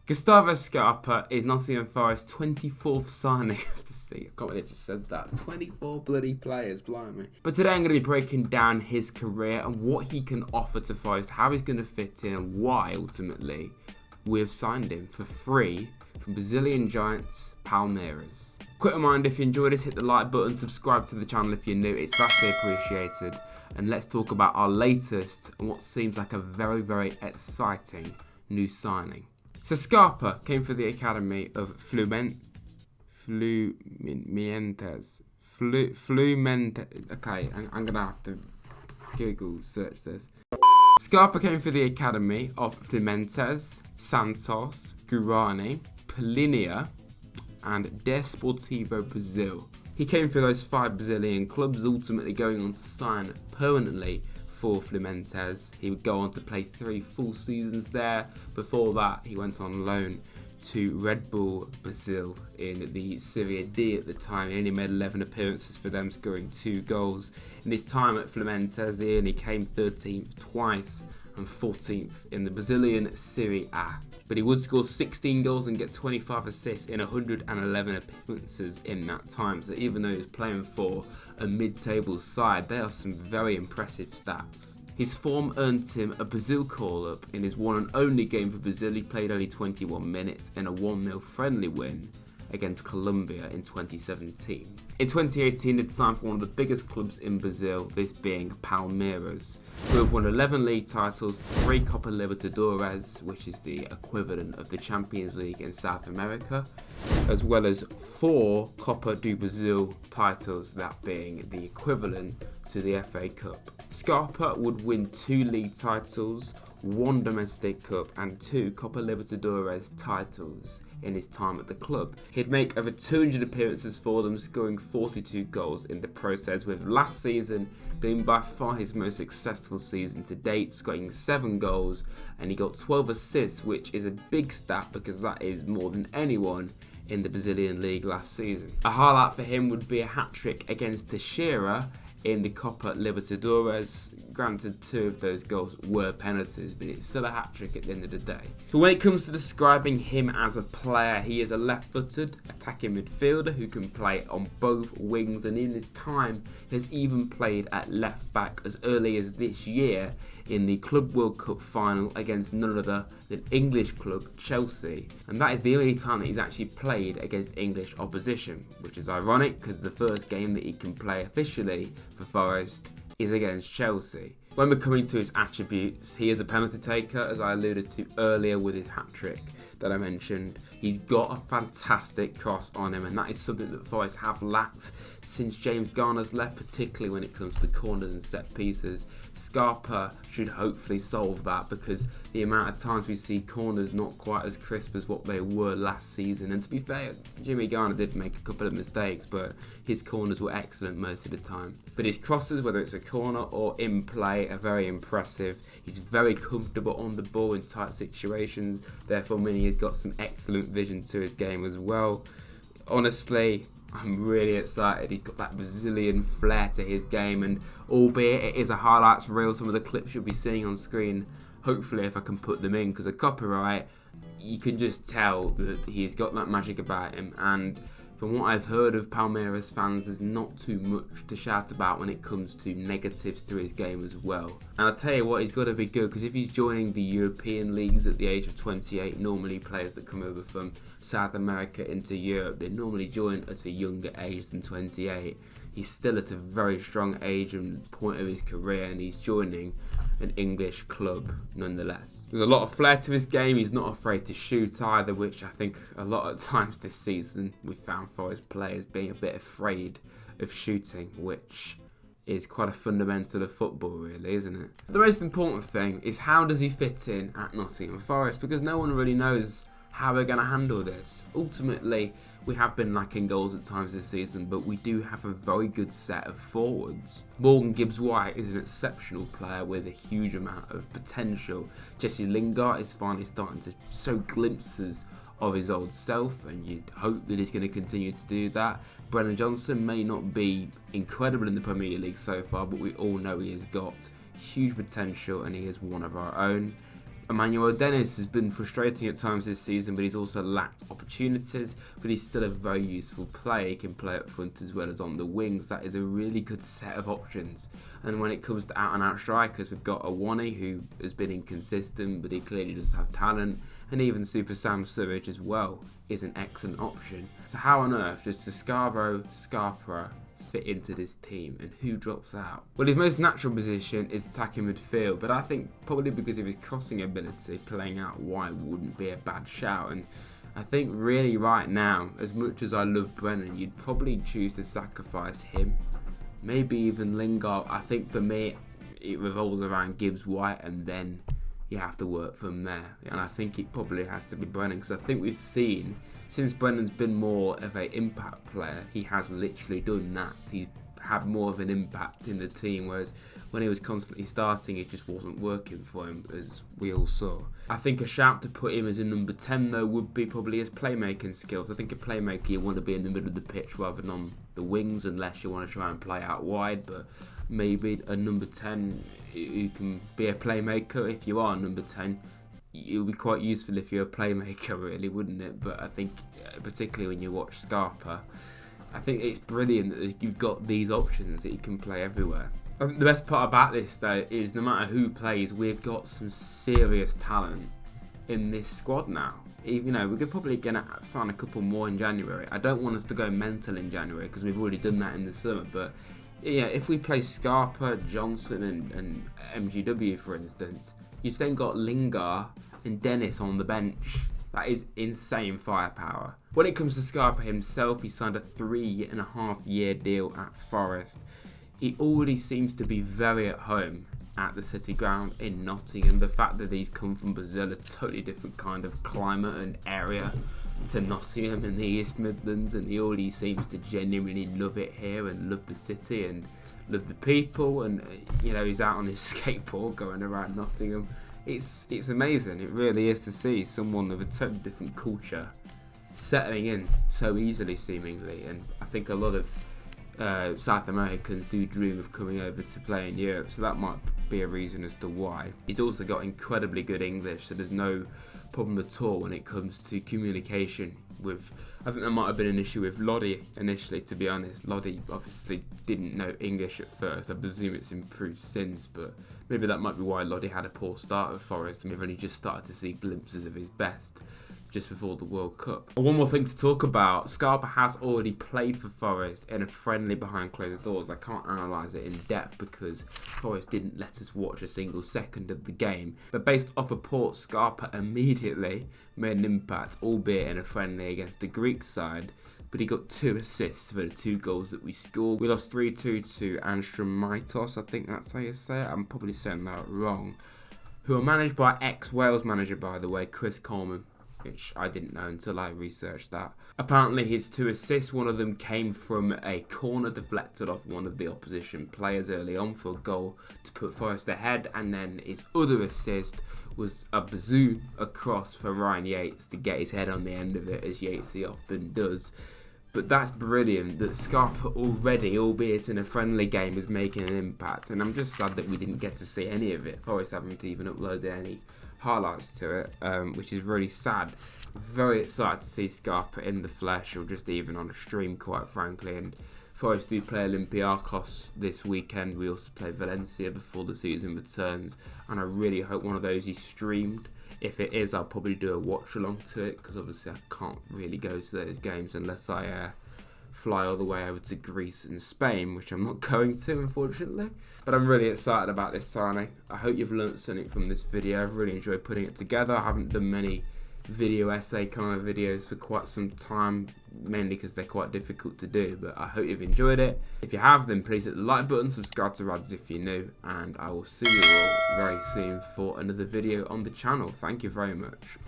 Gustavo Scarpa is Nottingham Forest's 24th signing of the season. I can't believe I just said that. 24 bloody players, blimey. But today I'm going to be breaking down his career and what he can offer to Forest, how he's going to fit in, and why, ultimately, we've signed him for free from Brazilian giants Palmeiras. Quick reminder, if you enjoyed this, hit the like button, subscribe to the channel if you're new, it's vastly appreciated. And let's talk about our latest and what seems like a very, very exciting new signing. So Scarpa came for the academy of Fulminense. Okay, I'm going to have to Google search this. Scarpa came for the academy of Fulminense, Santos, Guarani, Palmeiras, and Desportivo Brazil. He came for those 5 Brazilian clubs, ultimately going on to sign permanently for Fulminense. He would go on to play 3 full seasons there. Before that, he went on loan to Red Bull Brazil in the Serie D at the time. He only made 11 appearances for them, scoring 2 goals. In his time at Fulminense, he only came 13th twice and 14th in the Brazilian Serie A. But he would score 16 goals and get 25 assists in 111 appearances in that time. So even though he was playing for a mid-table side, there are some very impressive stats. His form earned him a Brazil call-up in his one and only game for Brazil. He played only 21 minutes in a 1-0 friendly win against Colombia in 2017. In 2018, it signed for one of the biggest clubs in Brazil, this being Palmeiras, who have won 11 league titles, 3 Copa Libertadores, which is the equivalent of the Champions League in South America, as well as 4 Copa do Brasil titles, that being the equivalent to the FA Cup. Scarpa would win 2 league titles, 1 domestic cup and 2 Copa Libertadores titles in his time at the club. He'd make over 200 appearances for them, scoring 42 goals in the process, with last season being by far his most successful season to date, scoring 7 goals, and he got 12 assists, which is a big stat because that is more than anyone in the Brazilian league last season. A highlight for him would be a hat-trick against Teixeira in the Copa Libertadores. Granted, 2 of those goals were penalties, but it's still a hat-trick at the end of the day. So when it comes to describing him as a player, he is a left-footed attacking midfielder who can play on both wings, and in his time has even played at left-back as early as this year in the Club World Cup final against none other than English club Chelsea. And that is the only time that he's actually played against English opposition, which is ironic because the first game that he can play officially for Forest is against Chelsea. When we're coming to his attributes, he is a penalty taker, as I alluded to earlier with his hat-trick that I mentioned. He's got a fantastic cross on him, and that is something that Forest have lacked since James Garner's left, particularly when it comes to corners and set pieces. Scarpa should hopefully solve that, because the amount of times we see corners not quite as crisp as what they were last season. And to be fair, Jimmy Garner did make a couple of mistakes, but his corners were excellent most of the time. But his crosses, whether it's a corner or in play, are very impressive. He's very comfortable on the ball in tight situations. Therefore, meaning he's got some excellent vision to his game as well. Honestly, I'm really excited. He's got that Brazilian flair to his game, and albeit it is a highlights reel, some of the clips you'll be seeing on screen, hopefully if I can put them in because of copyright, you can just tell that he's got that magic about him. And from what I've heard of Palmeiras fans, there's not too much to shout about when it comes to negatives to his game as well. And I'll tell you what, he's got to be good, because if he's joining the European leagues at the age of 28, normally players that come over from South America into Europe, they normally join at a younger age than 28. He's still at a very strong age and point of his career, and he's joining an English club nonetheless. There's a lot of flair to his game. He's not afraid to shoot either, which I think a lot of times this season we've found Forest players being a bit afraid of shooting, which is quite a fundamental of football really, isn't it? The most important thing is, how does he fit in at Nottingham Forest? Because no one really knows how we're going to handle this. Ultimately, we have been lacking goals at times this season, but we do have a very good set of forwards. Morgan Gibbs-White is an exceptional player with a huge amount of potential. Jesse Lingard is finally starting to show glimpses of his old self, and you'd hope that he's going to continue to do that. Brennan Johnson may not be incredible in the Premier League so far, but we all know he has got huge potential and he is one of our own. Emmanuel Dennis has been frustrating at times this season, but he's also lacked opportunities, but he's still a very useful player. He can play up front as well as on the wings. That is a really good set of options. And when it comes to out-and-out strikers, we've got Awani, who has been inconsistent, but he clearly does have talent, and even Super Sam Surridge as well is an excellent option. So how on earth does Gustavo Scarpa fit into this team, and who drops out? Well, his most natural position is attacking midfield, but I think probably because of his crossing ability, playing out wide wouldn't be a bad shout. And I think really right now, as much as I love Brennan, you'd probably choose to sacrifice him, maybe even Lingard. I think for me it revolves around Gibbs White, and then you have to work from there. And I think it probably has to be Brennan, because I think we've seen, since Brennan's been more of an impact player, he has literally done that. He's had more of an impact in the team, whereas when he was constantly starting, it just wasn't working for him, as we all saw. I think a shout to put him as a number 10, though, would be probably his playmaking skills. I think a playmaker, you want to be in the middle of the pitch rather than on the wings, unless you want to try and play out wide, but maybe a number 10 who can be a playmaker. If you are a number 10, it would be quite useful if you're a playmaker, really, wouldn't it? But I think, particularly when you watch Scarpa, I think it's brilliant that you've got these options that you can play everywhere. I think the best part about this, though, is no matter who plays, we've got some serious talent in this squad now. You know, we're probably going to sign a couple more in January. I don't want us to go mental in January, because we've already done that in the summer, but yeah, if we play Scarpa, Johnson and MGW, for instance, you've then got Lingard and Dennis on the bench. That is insane firepower. When it comes to Scarpa himself, he signed a 3.5-year deal at Forest. He already seems to be very at home at the City Ground in Nottingham. The fact that he's come from Brazil, a totally different kind of climate and area to Nottingham in the East Midlands, and he already seems to genuinely love it here and love the city and love the people, and you know, he's out on his skateboard going around Nottingham. It's amazing, it really is, to see someone of a totally different culture settling in so easily, seemingly. And I think a lot of South Americans do dream of coming over to play in Europe, so that might be a reason as to why. He's also got incredibly good English, so there's no problem at all when it comes to communication with. I think there might have been an issue with Lodi initially, to be honest. Lodi obviously didn't know English at first. I presume it's improved since, but maybe that might be why Lodi had a poor start at Forest, and we've only just started to see glimpses of his best just before the World Cup. One more thing to talk about, Scarpa has already played for Forest in a friendly behind closed doors. I can't analyse it in depth because Forest didn't let us watch a single second of the game. But based off reports, Scarpa immediately made an impact, albeit in a friendly against the Greek side. But he got 2 assists for the 2 goals that we scored. We lost 3-2 to Anstromaitos, I think that's how you say it. I'm probably saying that wrong. Who are managed by ex-Wales manager, by the way, Chris Coleman, which I didn't know until I researched that. Apparently his 2 assists, one of them came from a corner deflected off one of the opposition players early on for a goal to put Forest ahead, and then his other assist was a bazoo across for Ryan Yates to get his head on the end of it, as Yatesy often does. But that's brilliant that Scarpa already, albeit in a friendly game, is making an impact, and I'm just sad that we didn't get to see any of it. Forest haven't even uploaded any highlights to it, which is really sad. Very excited to see Scarpa in the flesh, or just even on a stream, quite frankly. And Forest do play Olympiacos this weekend. We also play Valencia before the season returns, and I really hope one of those is streamed. If it is, I'll probably do a watch along to it, because obviously I can't really go to those games unless I fly all the way over to Greece and Spain, which I'm not going to, unfortunately. But I'm really excited about this signing. I hope you've learnt something from this video. I've really enjoyed putting it together. I haven't done many video essay kind of videos for quite some time, mainly because they're quite difficult to do, but I hope you've enjoyed it. If you have, then please hit the like button, subscribe to Rads if you're new, and I will see you all very soon for another video on the channel. Thank you very much.